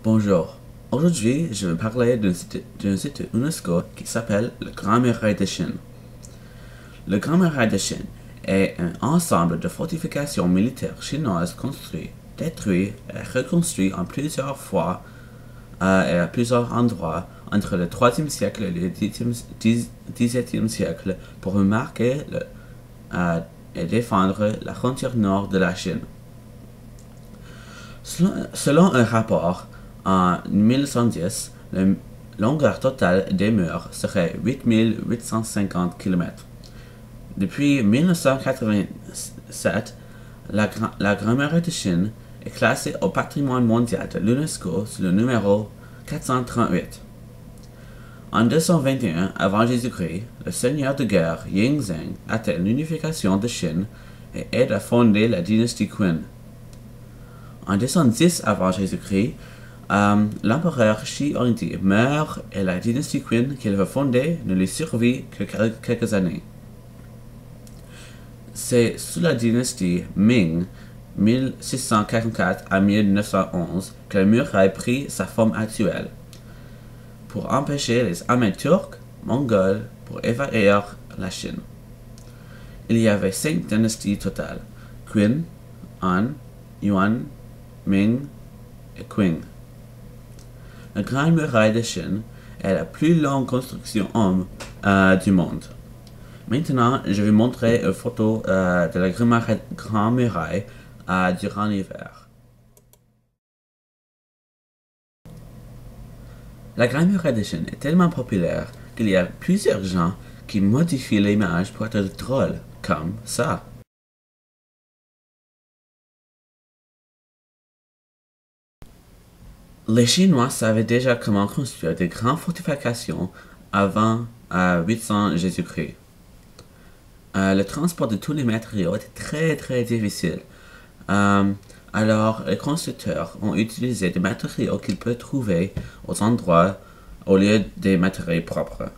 Bonjour. Aujourd'hui, je vais parler d'un site UNESCO qui s'appelle le Grand Muraille de Chine. Le Grand Muraille de Chine est un ensemble de fortifications militaires chinoises construites, détruites et reconstruites en plusieurs fois et à plusieurs endroits entre le 3e siècle et le 17e siècle pour marquer et défendre la frontière nord de la Chine. Selon un rapport, en 1910, la longueur totale des murs serait 8850 km. Depuis 1987, la Grande Muraille de Chine est classée au patrimoine mondial de l'UNESCO sous le numéro 438. En 221 avant Jésus-Christ, le seigneur de guerre Yingzheng atteint l'unification de Chine et aide à fonder la dynastie Qin. En 210 avant Jésus-Christ, l'empereur Shi Huangdi meurt et la dynastie Qin qu'il veut fonder ne lui survit que quelques années. C'est sous la dynastie Ming, 1644 à 1911, que la muraille prit sa forme actuelle, pour empêcher les armées turques, mongoles, pour envahir la Chine. Il y avait 5 dynasties totales: Qin, Han, Yuan, Ming et Qing. La Grande Muraille de Chine est la plus longue construction du monde. Maintenant, je vais montrer une photo de la Grande Muraille durant l'hiver. La Grande Muraille de Chine est tellement populaire qu'il y a plusieurs gens qui modifient l'image pour être drôle, comme ça. Les Chinois savaient déjà comment construire des grandes fortifications avant 800 Jésus-Christ. Le transport de tous les matériaux était très difficile. Alors, les constructeurs ont utilisé des matériaux qu'ils peuvent trouver aux endroits au lieu des matériaux propres.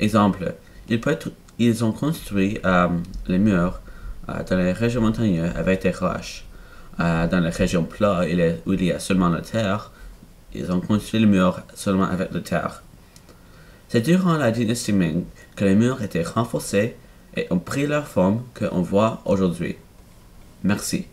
Exemple, ils ont construit les murs dans les régions montagneuses avec des roches. Dans les régions plates où il y a seulement la terre, ils ont construit les murs seulement avec la terre. C'est durant la dynastie Ming que les murs étaient renforcés et ont pris leur forme qu'on voit aujourd'hui. Merci.